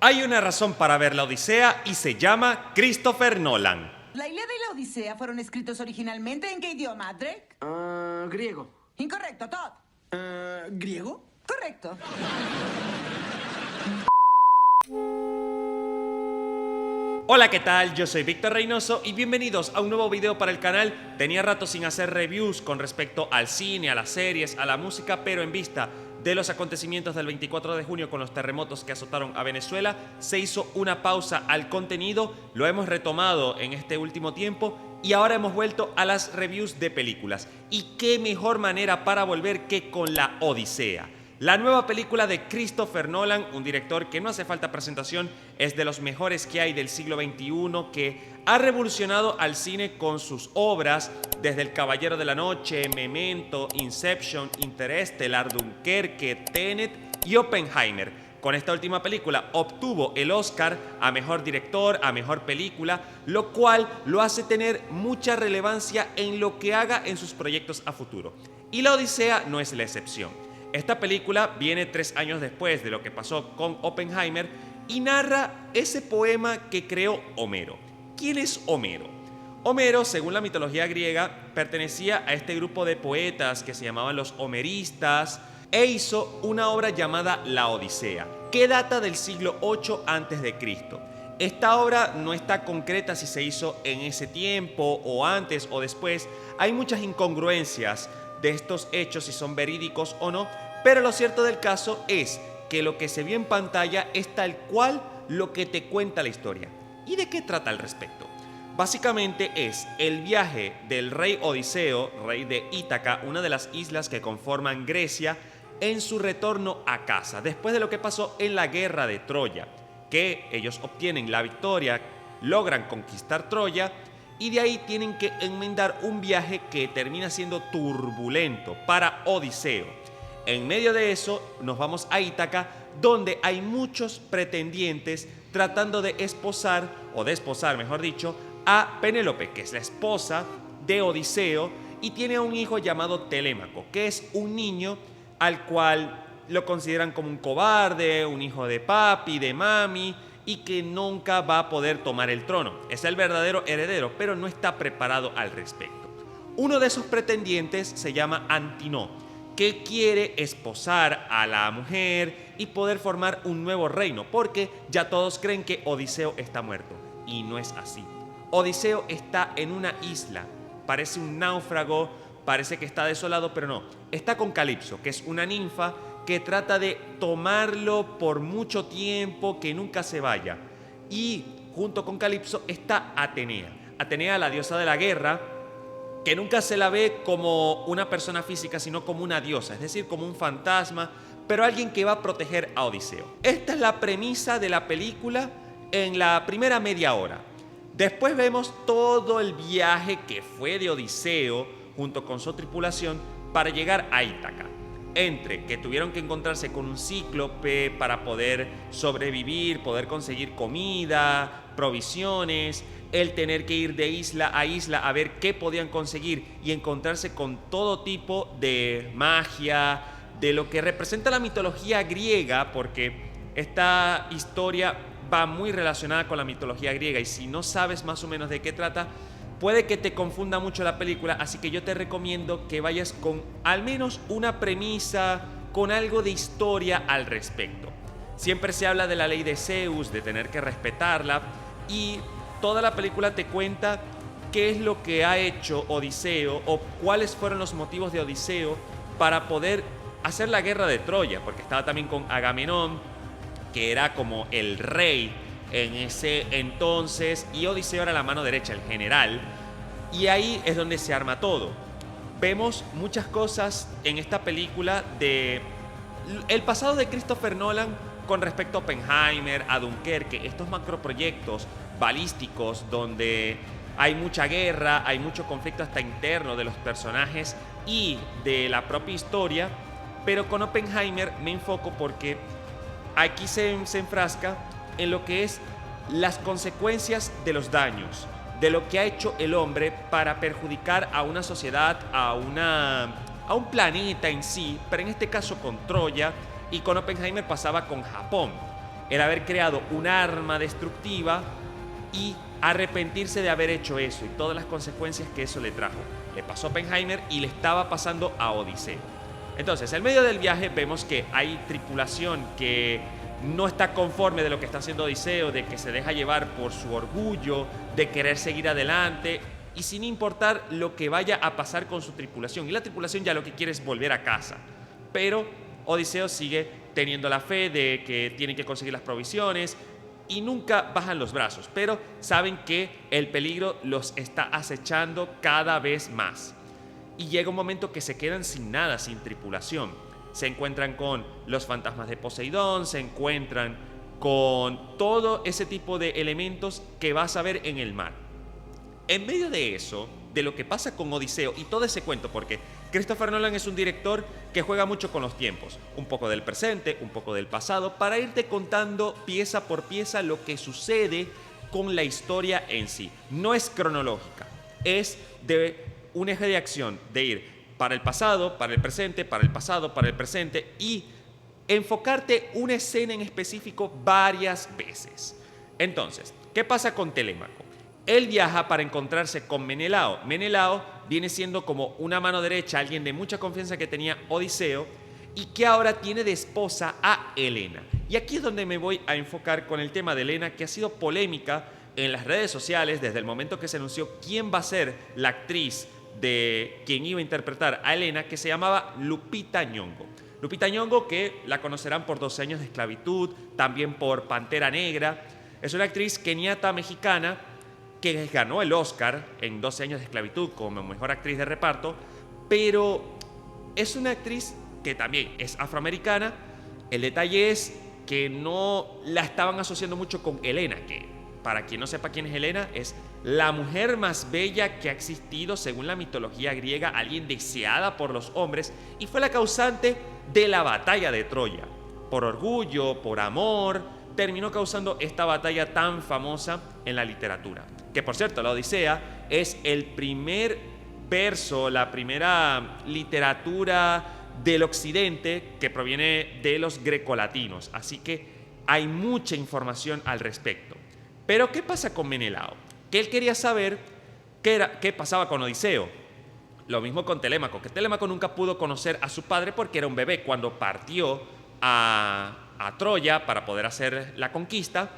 Hay una razón para ver la Odisea y se llama Christopher Nolan. ¿La Ilíada y la Odisea fueron escritos originalmente en qué idioma, Drake? Griego. Incorrecto, Todd. ¿Griego? Correcto. Hola, ¿qué tal? Yo soy Víctor Reynoso y bienvenidos a un nuevo video para el canal. Tenía rato sin hacer reviews con respecto al cine, a las series, a la música, pero en vista de los acontecimientos del 24 de junio con los terremotos que azotaron a Venezuela, se hizo una pausa al contenido, lo hemos retomado en este último tiempo y ahora hemos vuelto a las reviews de películas. Y qué mejor manera para volver que con la Odisea. La nueva película de Christopher Nolan, un director que no hace falta presentación, es de los mejores que hay del siglo XXI, que ha revolucionado al cine con sus obras, desde El Caballero de la Noche, Memento, Inception, Interstellar, Dunkerque, Tenet y Oppenheimer. Con esta última película obtuvo el Oscar a Mejor Director, a Mejor Película, lo cual lo hace tener mucha relevancia en lo que haga en sus proyectos a futuro. Y La Odisea no es la excepción. Esta película viene 3 años después de lo que pasó con Oppenheimer y narra ese poema que creó Homero. ¿Quién es Homero? Homero, según la mitología griega, pertenecía a este grupo de poetas que se llamaban los homeristas e hizo una obra llamada La Odisea, que data del siglo 8 a.C. Esta obra no está concreta si se hizo en ese tiempo o antes o después. Hay muchas incongruencias de estos hechos, si son verídicos o no, pero lo cierto del caso es que lo que se vio en pantalla es tal cual lo que te cuenta la historia. ¿Y de qué trata al respecto? Básicamente es el viaje del rey Odiseo, rey de Ítaca, una de las islas que conforman Grecia, en su retorno a casa, después de lo que pasó en la guerra de Troya, que ellos obtienen la victoria, logran conquistar Troya, y de ahí tienen que enmendar un viaje que termina siendo turbulento para Odiseo. En medio de eso nos vamos a Ítaca, donde hay muchos pretendientes tratando de esposar, o de desposar mejor dicho, a Penélope, que es la esposa de Odiseo, y tiene un hijo llamado Telémaco, que es un niño al cual lo consideran como un cobarde, un hijo de papi, de mami, y que nunca va a poder tomar el trono. Es el verdadero heredero, pero no está preparado al respecto. Uno de esos pretendientes se llama Antinoo, que quiere esposar a la mujer y poder formar un nuevo reino, porque ya todos creen que Odiseo está muerto, y no es así. Odiseo está en una isla, parece un náufrago, parece que está desolado, pero no. Está con Calipso, que es una ninfa que trata de tomarlo por mucho tiempo, que nunca se vaya. Y junto con Calipso está Atenea. Atenea, la diosa de la guerra, que nunca se la ve como una persona física, sino como una diosa, es decir, como un fantasma, pero alguien que va a proteger a Odiseo. Esta es la premisa de la película en la primera media hora. Después vemos todo el viaje que fue de Odiseo junto con su tripulación para llegar a Ítaca. Entre que tuvieron que encontrarse con un cíclope para poder sobrevivir, poder conseguir comida, provisiones, el tener que ir de isla a ver qué podían conseguir y encontrarse con todo tipo de magia, de lo que representa la mitología griega, porque esta historia va muy relacionada con la mitología griega y si no sabes más o menos de qué trata, puede que te confunda mucho la película, así que yo te recomiendo que vayas con al menos una premisa, con algo de historia al respecto. Siempre se habla de la ley de Zeus, de tener que respetarla, y toda la película te cuenta qué es lo que ha hecho Odiseo o cuáles fueron los motivos de Odiseo para poder hacer la guerra de Troya, porque estaba también con Agamenón, que era como el rey en ese entonces, y Odiseo era la mano derecha, el general, y ahí es donde se arma todo. Vemos muchas cosas en esta película de el pasado de Christopher Nolan con respecto a Oppenheimer, a Dunkerque, estos macroproyectos balísticos donde hay mucha guerra, hay mucho conflicto hasta interno de los personajes y de la propia historia, pero con Oppenheimer me enfoco porque aquí se enfrasca en lo que es las consecuencias de los daños, de lo que ha hecho el hombre para perjudicar a una sociedad, a un planeta en sí, pero en este caso con Troya, y con Oppenheimer pasaba con Japón. el haber creado un arma destructiva y arrepentirse de haber hecho eso y todas las consecuencias que eso le trajo. Le pasó a Oppenheimer y le estaba pasando a Odiseo. Entonces, en medio del viaje vemos que hay tripulación que no está conforme de lo que está haciendo Odiseo, de que se deja llevar por su orgullo, de querer seguir adelante y sin importar lo que vaya a pasar con su tripulación. Y la tripulación ya lo que quiere es volver a casa. Pero Odiseo sigue teniendo la fe de que tienen que conseguir las provisiones y nunca bajan los brazos, pero saben que el peligro los está acechando cada vez más. Y llega un momento que se quedan sin nada, sin tripulación. Se encuentran con los fantasmas de Poseidón, se encuentran con todo ese tipo de elementos que vas a ver en el mar. En medio de eso, de lo que pasa con Odiseo y todo ese cuento, porque Christopher Nolan es un director que juega mucho con los tiempos, un poco del presente, un poco del pasado, para irte contando pieza por pieza lo que sucede con la historia en sí. No es cronológica, es de un eje de acción, de ir para el pasado, para el presente, para el pasado, para el presente y enfocarte una escena en específico varias veces. Entonces, ¿qué pasa con Telémaco? Él viaja para encontrarse con Menelao. Menelao viene siendo como una mano derecha, alguien de mucha confianza que tenía Odiseo y que ahora tiene de esposa a Helena. Y aquí es donde me voy a enfocar con el tema de Helena, que ha sido polémica en las redes sociales desde el momento que se anunció quién va a ser la actriz de quien iba a interpretar a Helena, que se llamaba Lupita Nyong'o. Lupita Nyong'o, que la conocerán por 12 años de esclavitud, también por Pantera Negra. Es una actriz keniata mexicana que ganó el Oscar en 12 años de esclavitud como mejor actriz de reparto, pero es una actriz que también es afroamericana. El detalle es que no la estaban asociando mucho con Helena, que para quien no sepa quién es Helena, es la mujer más bella que ha existido según la mitología griega, alguien deseada por los hombres y fue la causante de la batalla de Troya. Por orgullo, por amor, terminó causando esta batalla tan famosa en la literatura. Que por cierto, la Odisea es el primer verso, la primera literatura del occidente que proviene de los grecolatinos. Así que hay mucha información al respecto. Pero ¿qué pasa con Menelao? Que él quería saber qué pasaba con Odiseo. Lo mismo con Telémaco, que Telémaco nunca pudo conocer a su padre porque era un bebé cuando partió a Troya para poder hacer la conquista.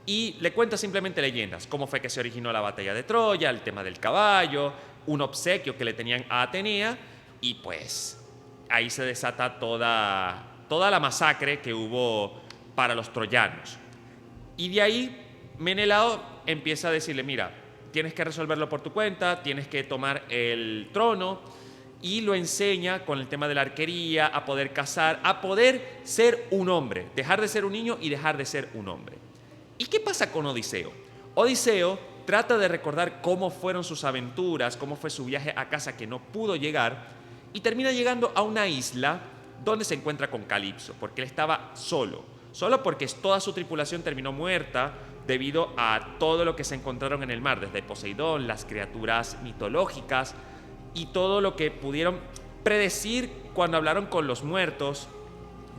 Y le cuenta simplemente leyendas, cómo fue que se originó la batalla de Troya, el tema del caballo, un obsequio que le tenían a Atenea, y pues ahí se desata toda la masacre que hubo para los troyanos. Y de ahí Menelao empieza a decirle, mira, tienes que resolverlo por tu cuenta, tienes que tomar el trono, y lo enseña con el tema de la arquería, a poder cazar, a poder ser un hombre, dejar de ser un niño y dejar de ser un hombre. ¿Y qué pasa con Odiseo? Odiseo trata de recordar cómo fueron sus aventuras, cómo fue su viaje a casa que no pudo llegar y termina llegando a una isla donde se encuentra con Calipso, porque él estaba solo porque toda su tripulación terminó muerta debido a todo lo que se encontraron en el mar, desde Poseidón, las criaturas mitológicas y todo lo que pudieron predecir cuando hablaron con los muertos,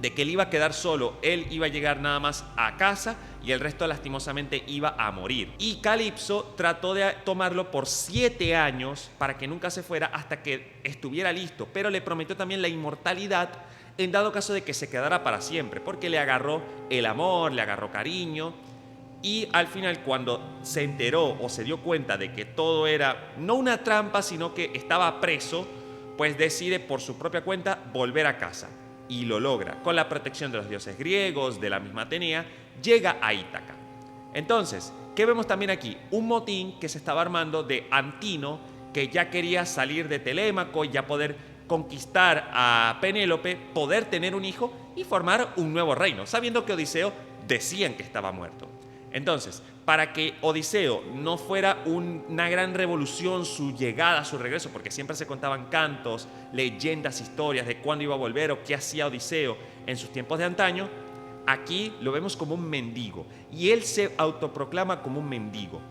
de que él iba a quedar solo, él iba a llegar nada más a casa y el resto lastimosamente iba a morir. Y Calipso trató de tomarlo por 7 años para que nunca se fuera hasta que estuviera listo, pero le prometió también la inmortalidad en dado caso de que se quedara para siempre, porque le agarró el amor, le agarró cariño. Y al final, cuando se enteró o se dio cuenta de que todo era no una trampa, sino que estaba preso, pues decide por su propia cuenta volver a casa. Y lo logra, con la protección de los dioses griegos, de la misma Atenea, llega a Ítaca. Entonces, ¿qué vemos también aquí? Un motín que se estaba armando de Antino, que ya quería salir de Telémaco y ya poder conquistar a Penélope, poder tener un hijo y formar un nuevo reino, sabiendo que Odiseo decían que estaba muerto. Entonces, para que Odiseo no fuera una gran revolución su llegada, su regreso, porque siempre se contaban cantos, leyendas, historias de cuándo iba a volver o qué hacía Odiseo en sus tiempos de antaño, aquí lo vemos como un mendigo. Y él se autoproclama como un mendigo.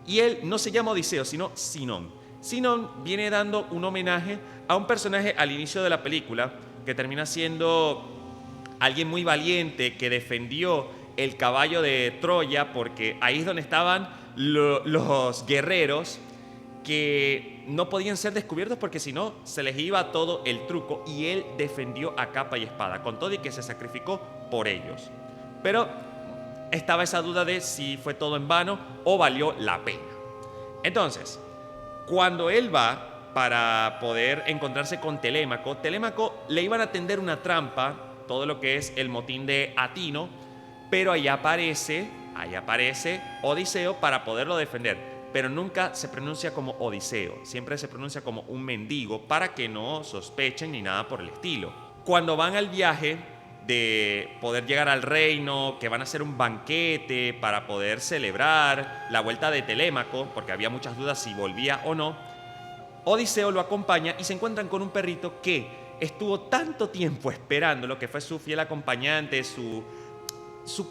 Y él no se llama Odiseo, sino Sinón. Sinón viene dando un homenaje a un personaje al inicio de la película que termina siendo alguien muy valiente que defendió el caballo de Troya, porque ahí es donde estaban los guerreros que no podían ser descubiertos porque si no se les iba todo el truco, y él defendió a capa y espada, con todo y que se sacrificó por ellos. Pero estaba esa duda de si fue todo en vano o valió la pena. Entonces, cuando él va para poder encontrarse con Telémaco, Telémaco le iban a tender una trampa, todo lo que es el motín de Atino, pero ahí aparece Odiseo para poderlo defender. Pero nunca se pronuncia como Odiseo, siempre se pronuncia como un mendigo para que no sospechen ni nada por el estilo. Cuando van al viaje de poder llegar al reino, que van a hacer un banquete para poder celebrar la vuelta de Telémaco, porque había muchas dudas si volvía o no, Odiseo lo acompaña y se encuentran con un perrito que estuvo tanto tiempo esperándolo, que fue su fiel acompañante, su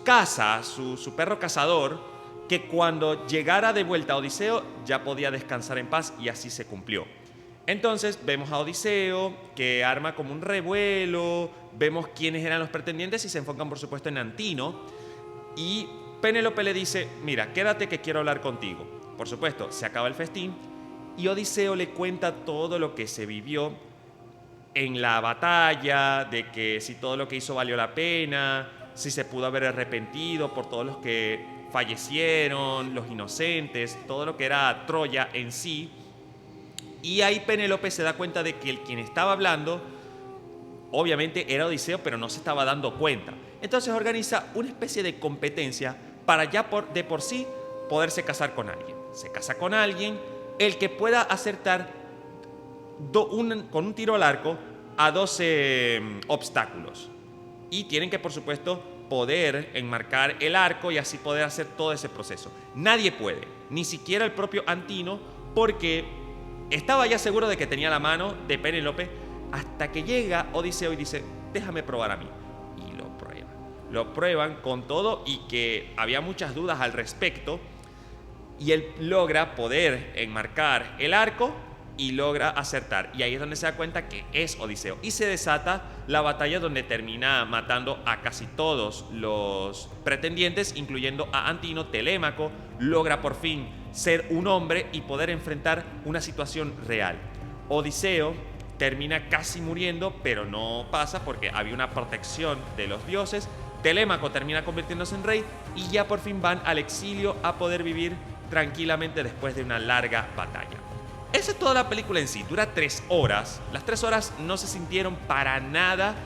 casa, su perro cazador, que cuando llegara de vuelta a Odiseo ya podía descansar en paz, y así se cumplió. Entonces vemos a Odiseo que arma como un revuelo, vemos quiénes eran los pretendientes y se enfocan por supuesto en Antino, y Penélope le dice: mira, quédate que quiero hablar contigo. Por supuesto, se acaba el festín y Odiseo le cuenta todo lo que se vivió en la batalla, de que si todo lo que hizo valió la pena, si se pudo haber arrepentido por todos los que fallecieron, los inocentes, todo lo que era Troya en sí. Y ahí Penélope se da cuenta de que el quien estaba hablando obviamente era Odiseo, pero no se estaba dando cuenta. Entonces organiza una especie de competencia para ya de por sí poderse casar con alguien. Se casa con alguien, el que pueda acertar con un tiro al arco a 12 obstáculos. Y tienen que, por supuesto, poder enmarcar el arco y así poder hacer todo ese proceso. Nadie puede, ni siquiera el propio Antino, porque estaba ya seguro de que tenía la mano de Penélope, hasta que llega Odiseo y dice: déjame probar a mí. Y lo prueban. Lo prueban con todo, y que había muchas dudas al respecto, y él logra poder enmarcar el arco y logra acertar. Y ahí es donde se da cuenta que es Odiseo. Y se desata la batalla, donde termina matando a casi todos los pretendientes, incluyendo a Antino. Telémaco logra por fin ser un hombre y poder enfrentar una situación real. Odiseo termina casi muriendo, pero no pasa porque había una protección de los dioses. Telémaco termina convirtiéndose en rey y ya por fin van al exilio a poder vivir tranquilamente después de una larga batalla. Esa es toda la película en sí, dura 3 horas. Las 3 horas no se sintieron para nada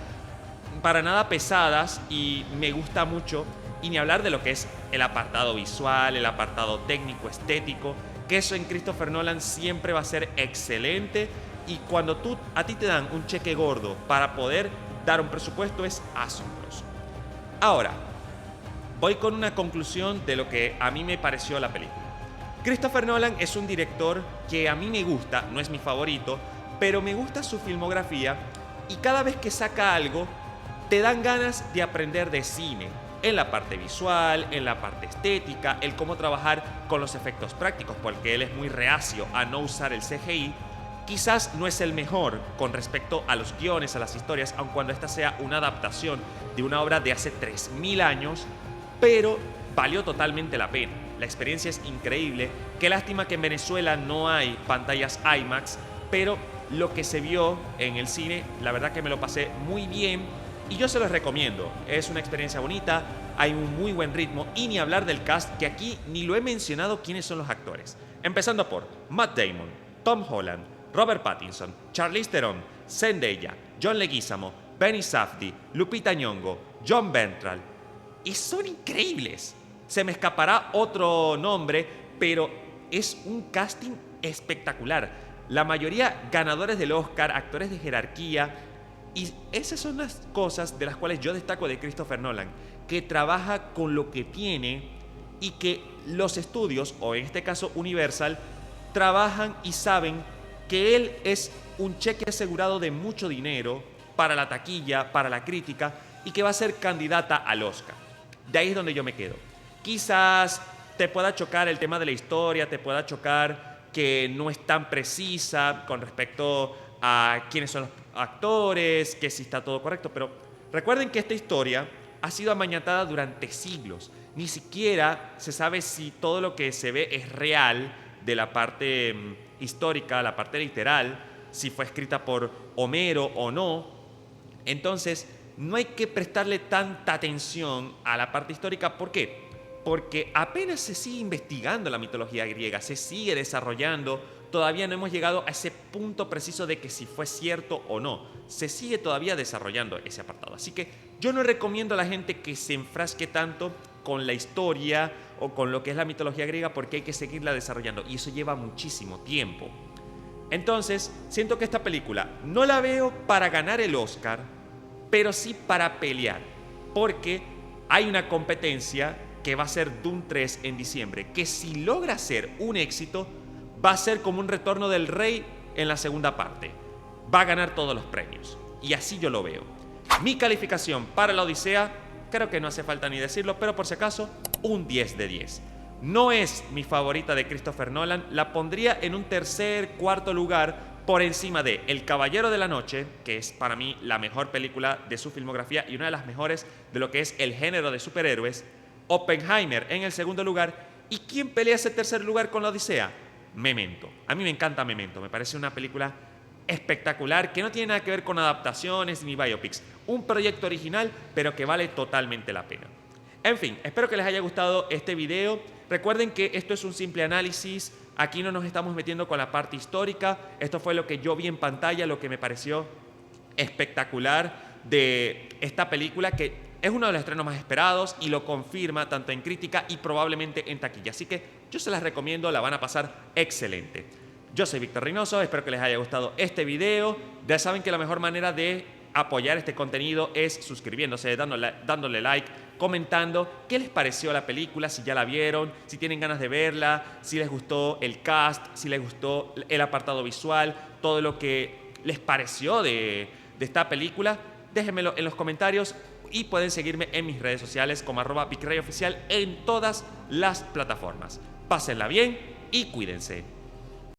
pesadas, y me gusta mucho. Y ni hablar de lo que es el apartado visual, el apartado técnico, estético, que eso en Christopher Nolan siempre va a ser excelente. Y cuando a ti te dan un cheque gordo para poder dar un presupuesto, es asombroso. Ahora, voy con una conclusión de lo que a mí me pareció la película. Christopher Nolan es un director que a mí me gusta, no es mi favorito, pero me gusta su filmografía, y cada vez que saca algo te dan ganas de aprender de cine, en la parte visual, en la parte estética, el cómo trabajar con los efectos prácticos, porque él es muy reacio a no usar el CGI. Quizás no es el mejor con respecto a los guiones, a las historias, aun cuando esta sea una adaptación de una obra de hace 3000 años, pero valió totalmente la pena. La experiencia es increíble. Qué lástima que en Venezuela no hay pantallas IMAX, pero lo que se vio en el cine, la verdad que me lo pasé muy bien y yo se los recomiendo. Es una experiencia bonita, hay un muy buen ritmo, y ni hablar del cast, que aquí ni lo he mencionado quiénes son los actores. Empezando por Matt Damon, Tom Holland, Robert Pattinson, Charlize Theron, Zendaya, John Leguizamo, Benny Safdie, Lupita Nyong'o, John Bernthal. Y son increíbles. Se me escapará otro nombre, pero es un casting espectacular. La mayoría ganadores del Oscar, actores de jerarquía. Y esas son las cosas de las cuales yo destaco de Christopher Nolan, que trabaja con lo que tiene, y que los estudios, o en este caso Universal, trabajan y saben que él es un cheque asegurado de mucho dinero para la taquilla, para la crítica, y que va a ser candidata al Oscar. De ahí es donde yo me quedo. Quizás te pueda chocar el tema de la historia, te pueda chocar que no es tan precisa con respecto a quiénes son los actores, que si está todo correcto, pero recuerden que esta historia ha sido amañatada durante siglos. Ni siquiera se sabe si todo lo que se ve es real de la parte histórica, la parte literal, si fue escrita por Homero o no. Entonces, no hay que prestarle tanta atención a la parte histórica. ¿Por qué? Porque apenas se sigue investigando la mitología griega, se sigue desarrollando, todavía no hemos llegado a ese punto preciso de que si fue cierto o no. Se sigue todavía desarrollando ese apartado. Así que yo no recomiendo a la gente que se enfrasque tanto con la historia o con lo que es la mitología griega, porque hay que seguirla desarrollando y eso lleva muchísimo tiempo. Entonces, siento que esta película no la veo para ganar el Oscar, pero sí para pelear, porque hay una competencia que va a ser Dune 3 en diciembre, que si logra ser un éxito, va a ser como un retorno del rey en la segunda parte. Va a ganar todos los premios. Y así yo lo veo. Mi calificación para la Odisea, creo que no hace falta ni decirlo, pero por si acaso, un 10 de 10. No es mi favorita de Christopher Nolan, la pondría en un tercer, cuarto lugar por encima de El Caballero de la Noche, que es para mí la mejor película de su filmografía y una de las mejores de lo que es el género de superhéroes. Oppenheimer en el segundo lugar. ¿Y quién pelea ese tercer lugar con la Odisea? Memento. A mí me encanta Memento, me parece una película espectacular que no tiene nada que ver con adaptaciones ni biopics. Un proyecto original, pero que vale totalmente la pena. En fin, espero que les haya gustado este video. Recuerden que esto es un simple análisis. Aquí no nos estamos metiendo con la parte histórica. Esto fue lo que yo vi en pantalla, lo que me pareció espectacular de esta película, que es uno de los estrenos más esperados y lo confirma tanto en crítica y probablemente en taquilla. Así que yo se las recomiendo, la van a pasar excelente. Yo soy Víctor Reynoso, espero que les haya gustado este video. Ya saben que la mejor manera de apoyar este contenido es suscribiéndose, dándole like, comentando qué les pareció la película, si ya la vieron, si tienen ganas de verla, si les gustó el cast, si les gustó el apartado visual, todo lo que les pareció de esta película. Déjenmelo en los comentarios y pueden seguirme en mis redes sociales como @VicReyOficial en todas las plataformas. Pásenla bien y cuídense.